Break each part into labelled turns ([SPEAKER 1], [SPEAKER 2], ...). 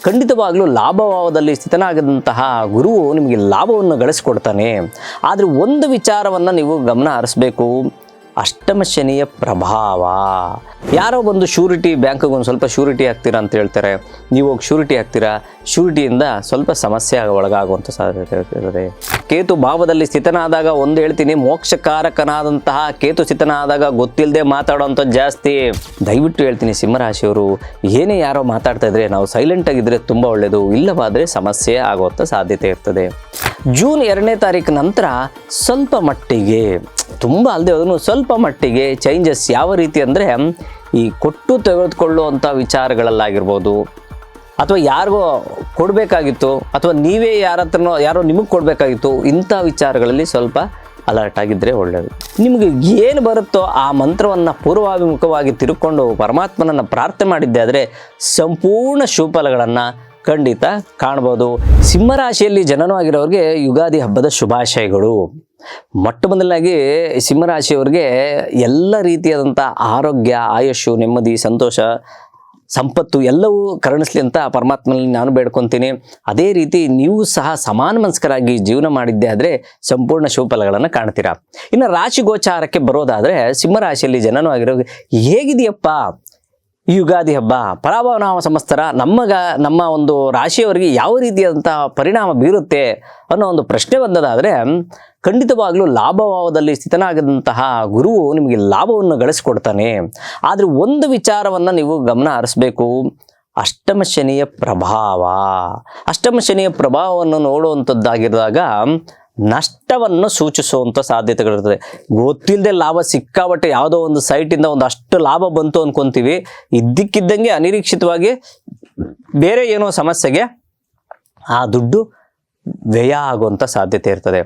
[SPEAKER 1] ಖಂಡಿತವಾಗ್ಲೂ ಲಾಭಭಾವದಲ್ಲಿ ಸ್ಥಿತನಾಗದಂತಹ ಗುರುವು ನಿಮಗೆ ಲಾಭವನ್ನು ಗಳಿಸ್ಕೊಡ್ತಾನೆ. ಆದರೆ ಒಂದು ವಿಚಾರವನ್ನು ನೀವು ಗಮನ ಹರಿಸಬೇಕು, ಅಷ್ಟಮ ಶನಿಯ ಪ್ರಭಾವ. ಯಾರೋ ಬಂದು ಶ್ಯೂರಿಟಿ ಬ್ಯಾಂಕಿಗೆ ಒಂದು ಸ್ವಲ್ಪ ಶ್ಯೂರಿಟಿ ಹಾಕ್ತೀರಾ ಅಂತ ಹೇಳ್ತಾರೆ, ನೀವು ಹೋಗಿ ಶ್ಯೂರಿಟಿ ಹಾಕ್ತೀರಾ, ಶ್ಯೂರಿಟಿಯಿಂದ ಸ್ವಲ್ಪ ಸಮಸ್ಯೆ ಒಳಗಾಗುವಂಥ ಸಾಧ್ಯತೆ ಇರ್ತದೆ. ಕೇತು ಭಾವದಲ್ಲಿ ಸ್ಥಿತನಾದಾಗ ಒಂದು ಹೇಳ್ತೀನಿ, ಮೋಕ್ಷಕಾರಕನಾದಂತಹ ಕೇತು ಸ್ಥಿತನಾದಾಗ ಗೊತ್ತಿಲ್ಲದೆ ಮಾತಾಡೋವಂಥದ್ದು ಜಾಸ್ತಿ. ದಯವಿಟ್ಟು ಹೇಳ್ತೀನಿ ಸಿಂಹರಾಶಿಯವರು, ಏನೇ ಯಾರೋ ಮಾತಾಡ್ತಾ ಇದ್ರೆ ನಾವು ಸೈಲೆಂಟ್ ಆಗಿದ್ರೆ ತುಂಬ ಒಳ್ಳೆಯದು, ಇಲ್ಲವಾದರೆ ಸಮಸ್ಯೆ ಆಗುವಂಥ ಸಾಧ್ಯತೆ ಇರ್ತದೆ. ಜೂನ್ 2ನೇ ತಾರೀಕು ನಂತರ ಸ್ವಲ್ಪ ಮಟ್ಟಿಗೆ, ತುಂಬ ಅಲ್ಲದೆ ಅದನ್ನು ಸ್ವಲ್ಪ ಮಟ್ಟಿಗೆ ಚೇಂಜಸ್ ಯಾವ ರೀತಿ ಅಂದರೆ, ಈ ಕೊಟ್ಟು ತೆಗೆದುಕೊಳ್ಳುವಂಥ ವಿಚಾರಗಳಲ್ಲಾಗಿರ್ಬೋದು, ಅಥವಾ ಯಾರಿಗೋ ಕೊಡಬೇಕಾಗಿತ್ತು, ಅಥವಾ ನೀವೇ ಯಾರೋ ನಿಮಗೆ ಕೊಡಬೇಕಾಗಿತ್ತು, ಇಂಥ ವಿಚಾರಗಳಲ್ಲಿ ಸ್ವಲ್ಪ ಅಲರ್ಟ್ ಆಗಿದ್ದರೆ ಒಳ್ಳೆಯದು. ನಿಮಗೆ ಏನು ಬರುತ್ತೋ ಆ ಮಂತ್ರವನ್ನು ಪೂರ್ವಾಭಿಮುಖವಾಗಿ ತಿರುಕೊಂಡು ಪರಮಾತ್ಮನನ್ನು ಪ್ರಾರ್ಥನೆ ಮಾಡಿದ್ದೆ ಆದರೆ ಸಂಪೂರ್ಣ ಶುಭಫಲಗಳನ್ನು ಖಂಡಿತ ಕಾಣ್ಬೋದು. ಸಿಂಹರಾಶಿಯಲ್ಲಿ ಜನನವಾಗಿರೋರಿಗೆ ಯುಗಾದಿ ಹಬ್ಬದ ಶುಭಾಶಯಗಳು. ಮೊಟ್ಟ ಮೊದಲಾಗಿ ಸಿಂಹರಾಶಿಯವರಿಗೆ ಎಲ್ಲ ರೀತಿಯಾದಂಥ ಆರೋಗ್ಯ, ಆಯುಷು, ನೆಮ್ಮದಿ, ಸಂತೋಷ, ಸಂಪತ್ತು ಎಲ್ಲವೂ ಕರುಣಿಸಲಿ ಅಂತ ಪರಮಾತ್ಮನಲ್ಲಿ ನಾನು ಬೇಡ್ಕೊತೀನಿ. ಅದೇ ರೀತಿ ನೀವು ಸಹ ಸಮಾನ ಮನಸ್ಕರಾಗಿ ಜೀವನ ಮಾಡಿದ್ದೆ ಆದರೆ ಸಂಪೂರ್ಣ ಶುಭಫಲಗಳನ್ನು ಕಾಣ್ತೀರಾ. ಇನ್ನು ರಾಶಿ ಗೋಚಾರಕ್ಕೆ ಬರೋದಾದರೆ ಸಿಂಹರಾಶಿಯಲ್ಲಿ ಜನನವಾಗಿರೋರಿಗೆ ಹೇಗಿದೆಯಪ್ಪ ಈ ಯುಗಾದಿ ಹಬ್ಬ, ಪರಾಭವ ನಾಮ ಸಂವತ್ಸರ ನಮ್ಮ ಒಂದು ರಾಶಿಯವರಿಗೆ ಯಾವ ರೀತಿಯಾದಂಥ ಪರಿಣಾಮ ಬೀರುತ್ತೆ ಅನ್ನೋ ಒಂದು ಪ್ರಶ್ನೆ ಬಂದದಾದರೆ, ಖಂಡಿತವಾಗ್ಲೂ ಲಾಭಭಾವದಲ್ಲಿ ಸ್ಥಿತನಾಗದಂತಹ ಗುರುವು ನಿಮಗೆ ಲಾಭವನ್ನು ಗಳಿಸ್ಕೊಡ್ತಾನೆ. ಆದರೆ ಒಂದು ವಿಚಾರವನ್ನು ನೀವು ಗಮನ ಹರಿಸಬೇಕು, ಅಷ್ಟಮ ಶನಿಯ ಪ್ರಭಾವ. ಅಷ್ಟಮ ಶನಿಯ ಪ್ರಭಾವವನ್ನು ನೋಡುವಂಥದ್ದಾಗಿರುವಾಗ ನಷ್ಟವನ್ನು ಸೂಚಿಸುವಂಥ ಸಾಧ್ಯತೆಗಳಿರ್ತದೆ. ಗೊತ್ತಿಲ್ಲದೆ ಲಾಭ ಸಿಕ್ಕಾಬಟ್ಟೆ ಯಾವುದೋ ಒಂದು ಸೈಟಿಂದ ಒಂದಷ್ಟು ಲಾಭ ಬಂತು ಅಂದ್ಕೊತೀವಿ, ಇದ್ದಕ್ಕಿದ್ದಂಗೆ ಅನಿರೀಕ್ಷಿತವಾಗಿ ಬೇರೆ ಏನೋ ಸಮಸ್ಯೆಗೆ ಆ ದುಡ್ಡು ವ್ಯಯ ಆಗುವಂಥ ಸಾಧ್ಯತೆ ಇರ್ತದೆ.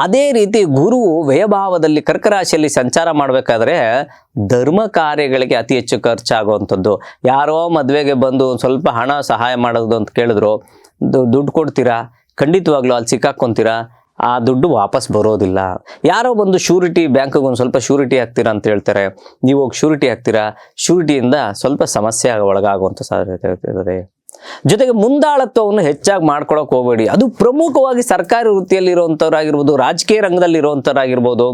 [SPEAKER 1] ಅದೇ ರೀತಿ ಗುರುವು ವ್ಯಯಭಾವದಲ್ಲಿ ಕರ್ಕರಾಶಿಯಲ್ಲಿ ಸಂಚಾರ ಮಾಡಬೇಕಾದ್ರೆ ಧರ್ಮ ಕಾರ್ಯಗಳಿಗೆ ಅತಿ ಹೆಚ್ಚು ಖರ್ಚಾಗುವಂಥದ್ದು. ಯಾರೋ ಮದುವೆಗೆ ಬಂದು ಸ್ವಲ್ಪ ಹಣ ಸಹಾಯ ಮಾಡೋದು ಅಂತ ಕೇಳಿದ್ರು, ದುಡ್ಡು ಕೊಡ್ತೀರಾ, ಖಂಡಿತವಾಗ್ಲೂ ಅಲ್ಲಿ ಸಿಕ್ಕಾಕ್ಕೊಂತೀರಾ, ಆ ದುಡ್ಡು ವಾಪಸ್ ಬರೋದಿಲ್ಲ. ಯಾರೋ ಬಂದು ಶ್ಯೂರಿಟಿ ಬ್ಯಾಂಕಿಗೆ ಒಂದು ಸ್ವಲ್ಪ ಶ್ಯೂರಿಟಿ ಹಾಕ್ತೀರಾ ಅಂತ ಹೇಳ್ತಾರೆ, ನೀವು ಹೋಗಿ ಶ್ಯೂರಿಟಿ ಹಾಕ್ತೀರಾ, ಶ್ಯೂರಿಟಿಯಿಂದ ಸ್ವಲ್ಪ ಸಮಸ್ಯೆ ಒಳಗಾಗುವಂಥ ಸಾಧ್ಯತೆ ಇರ್ತದೆ. ಜೊತೆಗೆ ಮುಂದಾಳತ್ವವನ್ನು ಹೆಚ್ಚಾಗಿ ಮಾಡ್ಕೊಳಕ್ಕೆ ಹೋಗಬೇಡಿ. ಅದು ಪ್ರಮುಖವಾಗಿ ಸರ್ಕಾರಿ ವೃತ್ತಿಯಲ್ಲಿರುವಂಥವ್ರಾಗಿರ್ಬೋದು, ರಾಜಕೀಯ ರಂಗದಲ್ಲಿರುವಂಥವ್ರಾಗಿರ್ಬೋದು.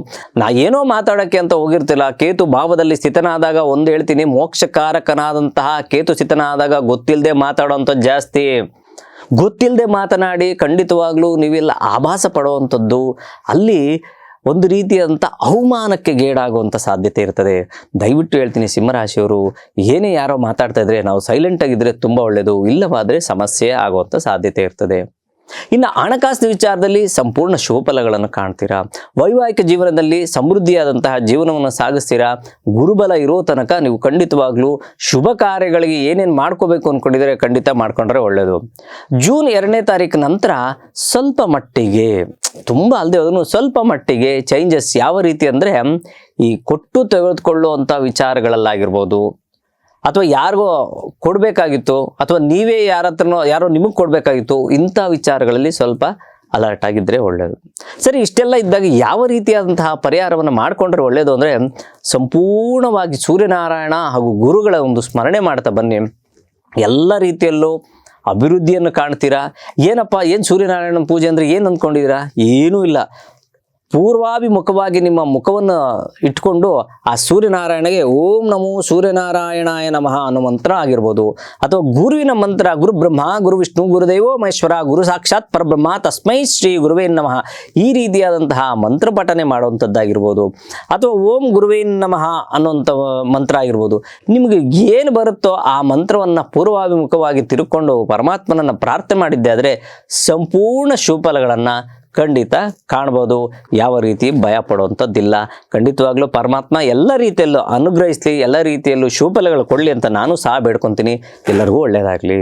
[SPEAKER 1] ಏನೋ ಮಾತಾಡೋಕ್ಕೆ ಅಂತ ಹೋಗಿರ್ತಿಲ್ಲ, ಕೇತು ಭಾವದಲ್ಲಿ ಸ್ಥಿತನಾದಾಗ ಒಂದು ಹೇಳ್ತೀನಿ, ಮೋಕ್ಷಕಾರಕನಾದಂತಹ ಕೇತು ಸ್ಥಿತನಾದಾಗ ಗೊತ್ತಿಲ್ಲದೆ ಮಾತಾಡೋವಂಥದ್ದು ಜಾಸ್ತಿ. ಗೊತ್ತಿಲ್ಲದೆ ಮಾತನಾಡಿ ಖಂಡಿತವಾಗ್ಲೂ ನೀವೆಲ್ಲ ಆಭಾಸ ಪಡುವಂಥದ್ದು, ಅಲ್ಲಿ ಒಂದು ರೀತಿಯಾದಂಥ ಅವಮಾನಕ್ಕೆ ಗೇಡಾಗುವಂಥ ಸಾಧ್ಯತೆ ಇರ್ತದೆ. ದಯವಿಟ್ಟು ಹೇಳ್ತೀನಿ ಸಿಂಹರಾಶಿಯವರು, ಏನೇ ಯಾರೋ ಮಾತಾಡ್ತಾ ಇದ್ರೆ ನಾವು ಸೈಲೆಂಟ್ ಆಗಿದ್ರೆ ತುಂಬ ಒಳ್ಳೆಯದು, ಇಲ್ಲವಾದರೆ ಸಮಸ್ಯೆ ಆಗುವಂಥ ಸಾಧ್ಯತೆ ಇರ್ತದೆ. ಇನ್ನು ಹಣಕಾಸಿನ ವಿಚಾರದಲ್ಲಿ ಸಂಪೂರ್ಣ ಶುಭಫಲಗಳನ್ನು ಕಾಣ್ತೀರಾ. ವೈವಾಹಿಕ ಜೀವನದಲ್ಲಿ ಸಮೃದ್ಧಿಯಾದಂತಹ ಜೀವನವನ್ನು ಸಾಗಿಸ್ತೀರಾ. ಗುರುಬಲ ಇರೋ ತನಕ ನೀವು ಖಂಡಿತವಾಗ್ಲೂ ಶುಭ ಕಾರ್ಯಗಳಿಗೆ ಏನೇನು ಮಾಡ್ಕೋಬೇಕು ಅಂದ್ಕೊಂಡಿದ್ರೆ ಖಂಡಿತ ಮಾಡ್ಕೊಂಡ್ರೆ ಒಳ್ಳೆಯದು. ಜೂನ್ 2ನೇ ತಾರೀಕು ನಂತರ ಸ್ವಲ್ಪ ಮಟ್ಟಿಗೆ, ತುಂಬ ಅಲ್ಲದೆ ಅದನ್ನು ಸ್ವಲ್ಪ ಮಟ್ಟಿಗೆ ಚೇಂಜಸ್ ಯಾವ ರೀತಿ ಅಂದರೆ, ಈ ಕೊಟ್ಟು ತೆಗೆದುಕೊಳ್ಳುವಂಥ ವಿಚಾರಗಳಲ್ಲಾಗಿರ್ಬೋದು, ಅಥವಾ ಯಾರಿಗೋ ಕೊಡಬೇಕಾಗಿತ್ತು, ಅಥವಾ ನೀವೇ ಯಾರೋ ನಿಮಗೆ ಕೊಡಬೇಕಾಗಿತ್ತು, ಇಂಥ ವಿಚಾರಗಳಲ್ಲಿ ಸ್ವಲ್ಪ ಅಲರ್ಟ್ ಆಗಿದ್ದರೆ ಒಳ್ಳೆಯದು. ಸರಿ, ಇಷ್ಟೆಲ್ಲ ಇದ್ದಾಗ ಯಾವ ರೀತಿಯಾದಂತಹ ಪರಿಹಾರವನ್ನು ಮಾಡಿಕೊಂಡ್ರೆ ಒಳ್ಳೆಯದು ಅಂದರೆ, ಸಂಪೂರ್ಣವಾಗಿ ಸೂರ್ಯನಾರಾಯಣ ಹಾಗೂ ಗುರುಗಳ ಒಂದು ಸ್ಮರಣೆ ಮಾಡ್ತಾ ಬನ್ನಿ. ಎಲ್ಲ ರೀತಿಯಲ್ಲೂ ಅಭಿವೃದ್ಧಿಯನ್ನು ಕಾಣ್ತೀರಾ. ಏನಪ್ಪ ಸೂರ್ಯನಾರಾಯಣ ಪೂಜೆ ಅಂದರೆ ಏನು ಅಂದ್ಕೊಂಡಿದ್ದೀರಾ? ಏನೂ ಇಲ್ಲ. ಪೂರ್ವಾಭಿಮುಖವಾಗಿ ನಿಮ್ಮ ಮುಖವನ್ನು ಇಟ್ಕೊಂಡು ಆ ಸೂರ್ಯನಾರಾಯಣಗೆ ಓಂ ನಮೋ ಸೂರ್ಯನಾರಾಯಣಾಯ ನಮಃ ಅನ್ನೋ ಮಂತ್ರ ಆಗಿರ್ಬೋದು, ಅಥವಾ ಗುರುವಿನ ಮಂತ್ರ ಗುರು ಬ್ರಹ್ಮ ಗುರು ವಿಷ್ಣು ಗುರುದೇವೋ ಮಹೇಶ್ವರ ಗುರು ಸಾಕ್ಷಾತ್ ಪರಬ್ರಹ್ಮ ತಸ್ಮೈ ಶ್ರೀ ಗುರುವೇ ನಮಃ ಈ ರೀತಿಯಾದಂತಹ ಮಂತ್ರ ಪಠನೆ ಮಾಡುವಂಥದ್ದಾಗಿರ್ಬೋದು, ಅಥವಾ ಓಂ ಗುರುವೇ ನಮಃ ಅನ್ನೋಂಥ ಮಂತ್ರ ಆಗಿರ್ಬೋದು. ನಿಮಗೆ ಏನು ಬರುತ್ತೋ ಆ ಮಂತ್ರವನ್ನು ಪೂರ್ವಾಭಿಮುಖವಾಗಿ ತಿರುಕೊಂಡು ಪರಮಾತ್ಮನನ್ನು ಪ್ರಾರ್ಥನೆ ಮಾಡಿದ್ದೆ ಆದರೆ ಸಂಪೂರ್ಣ ಶುಭಫಲಗಳನ್ನು ಖಂಡಿತ ಕಾಣ್ಬೋದು. ಯಾವ ರೀತಿ ಭಯ ಪಡುವಂಥದ್ದಿಲ್ಲ. ಖಂಡಿತವಾಗ್ಲೂ ಪರಮಾತ್ಮ ಎಲ್ಲ ರೀತಿಯಲ್ಲೂ ಅನುಗ್ರಹಿಸಲಿ, ಎಲ್ಲ ರೀತಿಯಲ್ಲೂ ಶುಭಫಲಗಳು ಕೊಡಲಿ ಅಂತ ನಾನು ಸಹ ಬೇಡ್ಕೊತೀನಿ. ಎಲ್ಲರಿಗೂ ಒಳ್ಳೆಯದಾಗಲಿ.